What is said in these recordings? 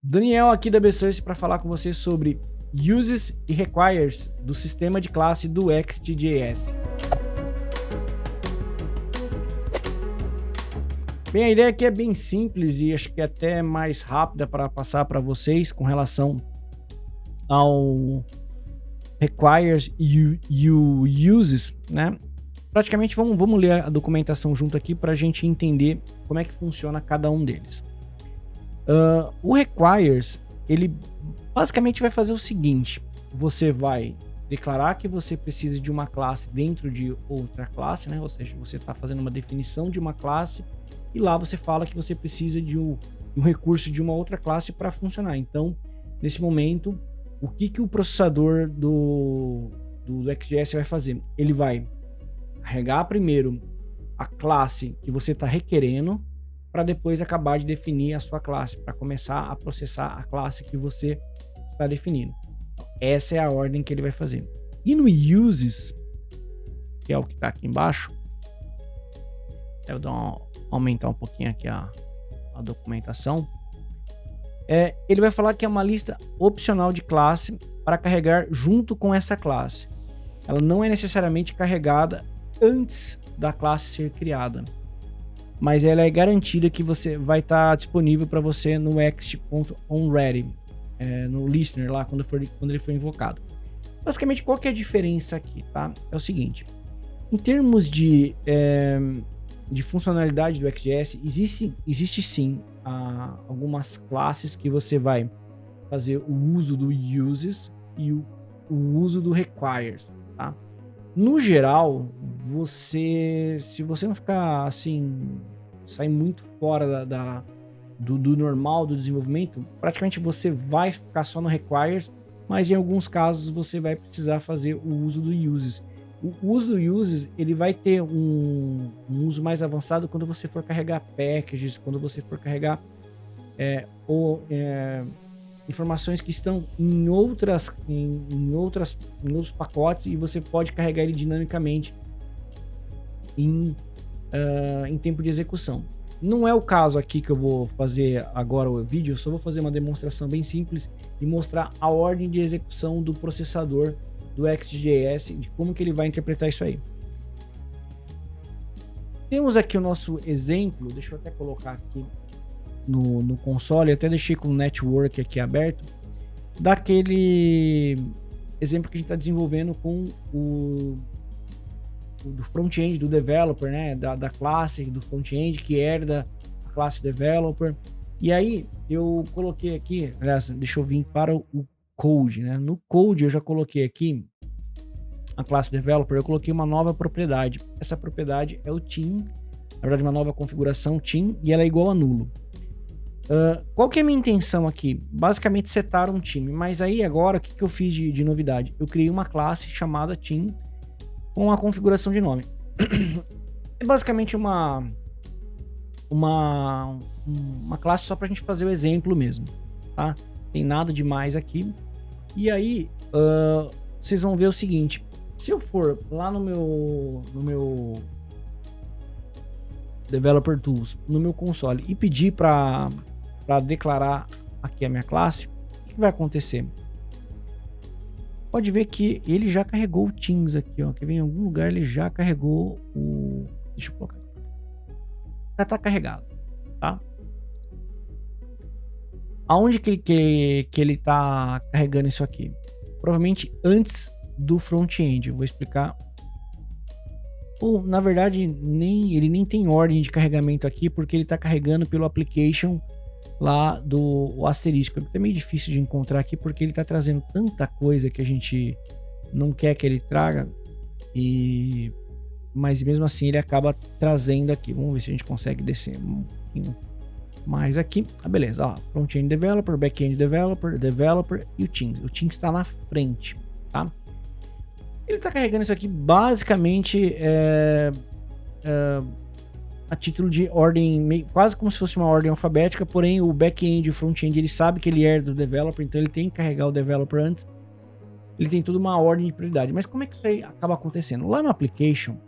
Daniel aqui da Bsource para falar com você sobre Uses e Requires do sistema de classe do XJS. Bem, a ideia aqui é bem simples e acho que até mais rápida para passar para vocês com relação ao Requires e Uses, né? Praticamente vamos ler a documentação junto aqui para a gente entender como é que funciona cada um deles. O Requires, ele basicamente vai fazer o seguinte: você vai declarar que você precisa de uma classe dentro de outra classe, né? Ou seja, você está fazendo uma definição de uma classe e lá você fala que você precisa de um recurso de uma outra classe para funcionar. Então, nesse momento, o que o processador do XJS vai fazer? Ele vai carregar primeiro a classe que você está requerendo, para depois acabar de definir a sua classe, para começar a processar a classe que você está definindo. Essa é a ordem que ele vai fazer. E no Uses, que é o que está aqui embaixo, eu vou aumentar um pouquinho aqui a documentação. Ele vai falar que é uma lista opcional de classe para carregar junto com essa classe. Ela não é necessariamente carregada antes da classe ser criada, mas ela é garantida que você vai estar disponível para você no ext.onReady, no listener lá quando ele for invocado. Basicamente, qual que é a diferença aqui, tá? É o seguinte: em termos de funcionalidade do XJS, existe sim algumas classes que você vai fazer o uso do Uses e o uso do Requires, tá? No geral, se você não ficar assim, sair muito fora do normal do desenvolvimento, praticamente você vai ficar só no Requires, mas em alguns casos você vai precisar fazer o uso do Uses. O uso do Uses, ele vai ter um uso mais avançado quando você for carregar packages, quando você for carregar informações que estão em outros pacotes e você pode carregar ele dinamicamente em tempo de execução. Não é o caso aqui que eu vou fazer agora o vídeo, eu só vou fazer uma demonstração bem simples e mostrar a ordem de execução do processador do XJS, de como que ele vai interpretar isso aí. Temos aqui o nosso exemplo, deixa eu até colocar aqui no console, eu até deixei com o network aqui aberto, daquele exemplo que a gente está desenvolvendo com o do front-end do developer, né, da classe do front-end que herda a classe developer. E aí eu coloquei aqui, aliás, deixa eu vir para o code, né? No code eu já coloquei aqui a classe developer, eu coloquei uma nova propriedade. Essa propriedade é o team, na verdade uma nova configuração team, e ela é igual a nulo. Qual que é a minha intenção aqui? Basicamente setar um time, mas aí agora o que eu fiz de novidade? Eu criei uma classe chamada team com a configuração de nome. É basicamente uma classe só para a gente fazer o exemplo mesmo, tá? Tem nada demais aqui. E aí vocês vão ver o seguinte: se eu for lá no meu Developer Tools, no meu console, e pedir para declarar aqui a minha classe, o que vai acontecer? Pode ver que ele já carregou o Teams aqui, ó. Que vem em algum lugar, ele já carregou o... Deixa eu colocar. Já tá carregado, tá? Aonde que ele tá carregando isso aqui? Provavelmente antes do front-end. Eu vou explicar. Ou, na verdade, ele nem tem ordem de carregamento aqui, porque ele tá carregando pelo application lá do asterisco. É meio difícil de encontrar aqui porque ele tá trazendo tanta coisa que a gente não quer que ele traga, mas mesmo assim ele acaba trazendo aqui. Vamos ver se a gente consegue descer um pouquinho mais aqui. Beleza, ó, front-end developer, back-end developer e o Teams. O Teams está na frente, tá? Ele tá carregando isso aqui basicamente a título de ordem, quase como se fosse uma ordem alfabética, porém o back-end e o front-end, ele sabe que ele é do developer, então ele tem que carregar o developer antes. Ele tem toda uma ordem de prioridade. Mas como é que isso aí acaba acontecendo? Lá no application,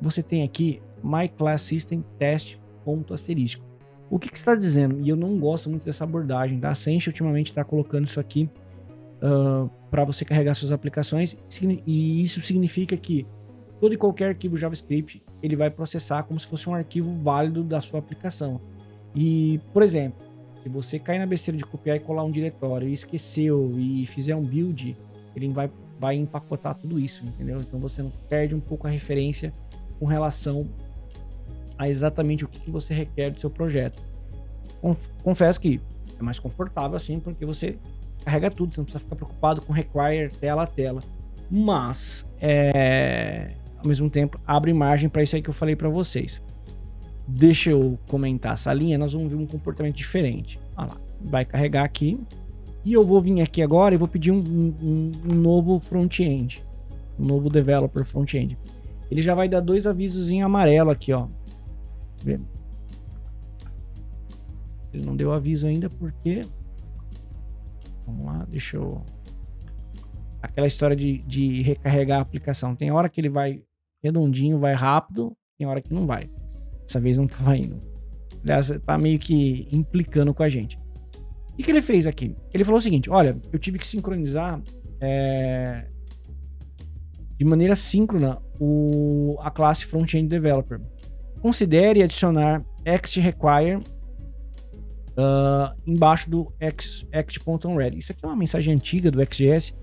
você tem aqui my class system test ponto asterisco. O que está dizendo? E eu não gosto muito dessa abordagem, tá? A Ascension ultimamente está colocando isso aqui para você carregar suas aplicações, e isso significa que todo e qualquer arquivo JavaScript ele vai processar como se fosse um arquivo válido da sua aplicação. E, por exemplo, se você cair na besteira de copiar e colar um diretório e esqueceu e fizer um build, ele vai empacotar tudo isso, entendeu? Então você não perde um pouco a referência com relação a exatamente o que você requer do seu projeto. Confesso que é mais confortável assim, porque você carrega tudo, você não precisa ficar preocupado com require tela a tela. Mas, ao mesmo tempo, abre margem para isso aí que eu falei para vocês. Deixa eu comentar essa linha, nós vamos ver um comportamento diferente. Olha lá, vai carregar aqui. E eu vou vir aqui agora e vou pedir um novo front-end. Um novo developer front-end. Ele já vai dar 2 avisos em amarelo aqui, ó. Ele não deu aviso ainda porque... Vamos lá, deixa eu... Aquela história de recarregar a aplicação. Tem hora que ele vai redondinho, vai rápido. Tem hora que não vai. Dessa vez não tava indo. Aliás, tá meio que implicando com a gente. O que ele fez aqui? Ele falou o seguinte, olha, eu tive que sincronizar de maneira síncrona a classe Front-End Developer. Considere adicionar act_require embaixo do act.onReady. Isso aqui é uma mensagem antiga do XJS,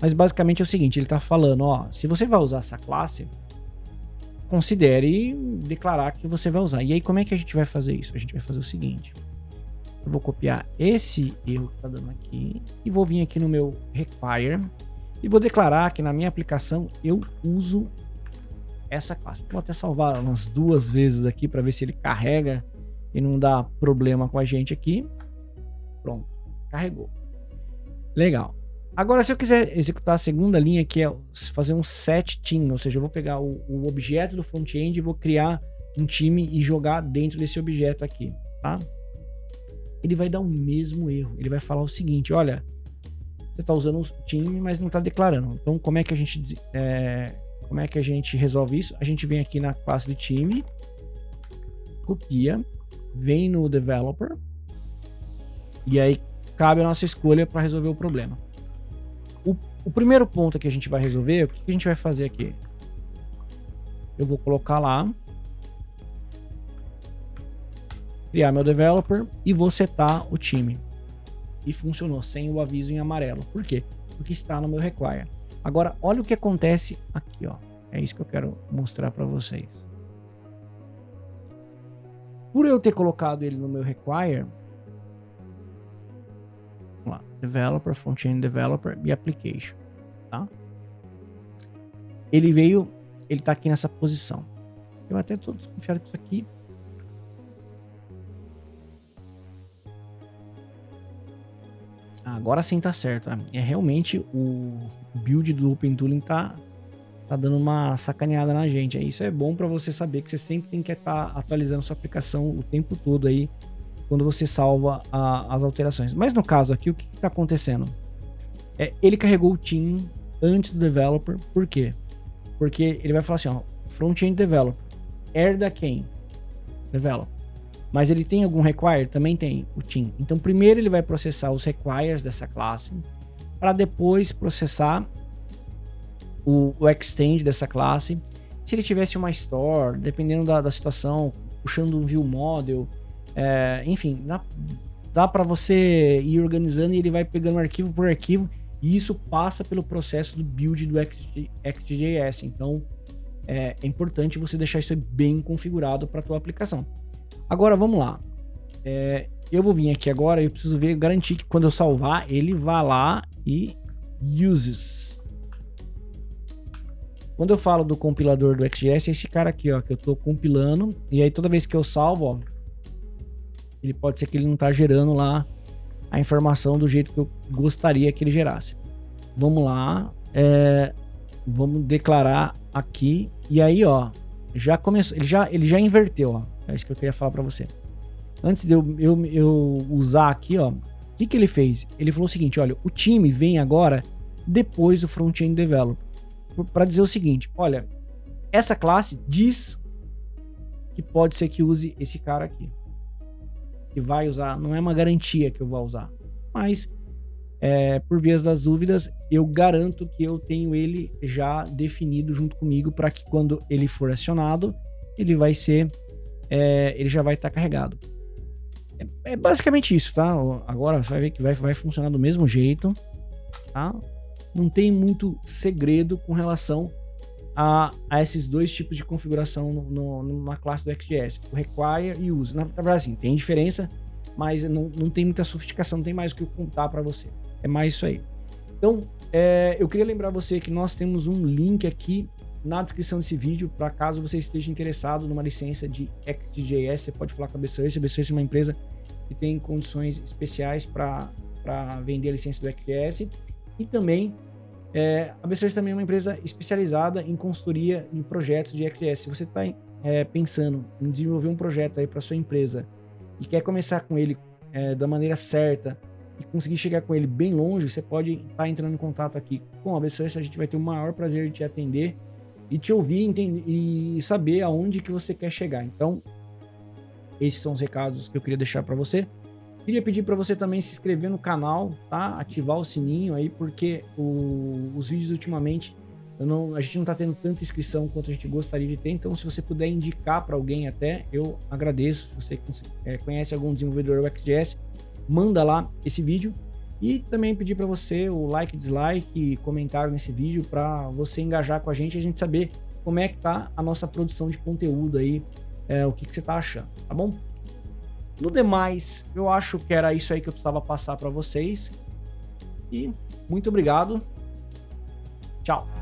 mas basicamente é o seguinte, ele está falando, ó, se você vai usar essa classe, considere declarar que você vai usar. E aí como é que a gente vai fazer isso? A gente vai fazer o seguinte, eu vou copiar esse erro que está dando aqui e vou vir aqui no meu require e vou declarar que na minha aplicação eu uso essa classe. Vou até salvar umas 2 vezes aqui para ver se ele carrega e não dá problema com a gente aqui. Pronto, carregou. Legal. Agora, se eu quiser executar a segunda linha, que é fazer um set team, ou seja, eu vou pegar o objeto do front-end e vou criar um time e jogar dentro desse objeto aqui, tá? Ele vai dar o mesmo erro. Ele vai falar o seguinte, olha, você está usando um time, mas não está declarando. Então, como é que a gente resolve isso? A gente vem aqui na classe do time, copia, vem no developer e aí cabe a nossa escolha para resolver o problema. O primeiro ponto que a gente vai resolver, o que a gente vai fazer aqui? Eu vou colocar lá, criar meu developer e vou setar o time. E funcionou sem o aviso em amarelo. Por quê? Porque está no meu require. Agora, olha o que acontece aqui, ó. É isso que eu quero mostrar para vocês. Por eu ter colocado ele no meu require, vamos lá, developer, front-end developer e application, tá? Ele tá aqui nessa posição. Eu até tô desconfiado com isso aqui. Agora sim tá certo. É realmente o build do OpenTooling tá dando uma sacaneada na gente. Isso é bom para você saber que você sempre tem que estar atualizando sua aplicação o tempo todo aí quando você salva as alterações. Mas no caso aqui, o que está acontecendo? Ele carregou o team antes do developer. Por quê? Porque ele vai falar assim, ó, front-end developer, herda quem? Developer. Mas ele tem algum require? Também tem o team. Então primeiro ele vai processar os requires dessa classe para depois processar o extend dessa classe. Se ele tivesse uma store, dependendo da situação, puxando um view model, enfim, dá para você ir organizando e ele vai pegando arquivo por arquivo e isso passa pelo processo do build do XJS. Então é importante você deixar isso bem configurado para a tua aplicação. Agora vamos lá, eu vou vir aqui agora e eu preciso garantir que quando eu salvar ele vá lá e uses. Quando eu falo do compilador do XJS, é esse cara aqui, ó, que eu tô compilando, e aí toda vez que eu salvo, ó, ele pode ser que ele não tá gerando lá a informação do jeito que eu gostaria que ele gerasse. Vamos lá, vamos declarar aqui, e aí, ó, já começou, ele já inverteu, ó, é isso que eu queria falar para você. Antes de eu usar aqui, ó, o que ele fez? Ele falou o seguinte, olha, o time vem agora depois do front-end developer, para dizer o seguinte, olha, essa classe diz que pode ser que use esse cara aqui. que vai usar, não é uma garantia que eu vou usar, mas por vias das dúvidas, eu garanto que eu tenho ele já definido junto comigo para que quando ele for acionado, ele vai ser, ele já vai estar carregado. É basicamente isso, tá? Agora vai ver que vai funcionar do mesmo jeito, tá? Não tem muito segredo com relação a esses dois tipos de configuração numa classe do XJS, o require e use. Na verdade, assim, tem diferença, mas não tem muita sofisticação, não tem mais o que eu contar para você. É mais isso aí. Então, eu queria lembrar você que nós temos um link aqui na descrição desse vídeo, para caso você esteja interessado numa licença de XJS, você pode falar com a B-Search. A B-Search é uma empresa que tem condições especiais para vender a licença do XJS. E também, a B-Search também é uma empresa especializada em consultoria em projetos de XJS. Se você está pensando em desenvolver um projeto aí para sua empresa e quer começar com ele da maneira certa e conseguir chegar com ele bem longe, você pode estar entrando em contato aqui com a B-Search. A gente vai ter o maior prazer de te atender e te ouvir, entender e saber aonde que você quer chegar. Então, esses são os recados que eu queria deixar para você. Queria pedir para você também se inscrever no canal, tá? Ativar o sininho aí, porque os vídeos ultimamente a gente não tá tendo tanta inscrição quanto a gente gostaria de ter. Então, se você puder indicar para alguém até, eu agradeço. Se você conhece algum desenvolvedor XJS, manda lá esse vídeo. E também pedir para você o like, dislike e comentário nesse vídeo para você engajar com a gente saber como é que tá a nossa produção de conteúdo aí, o que você tá achando, tá bom? No demais, eu acho que era isso aí que eu precisava passar para vocês. E muito obrigado. Tchau.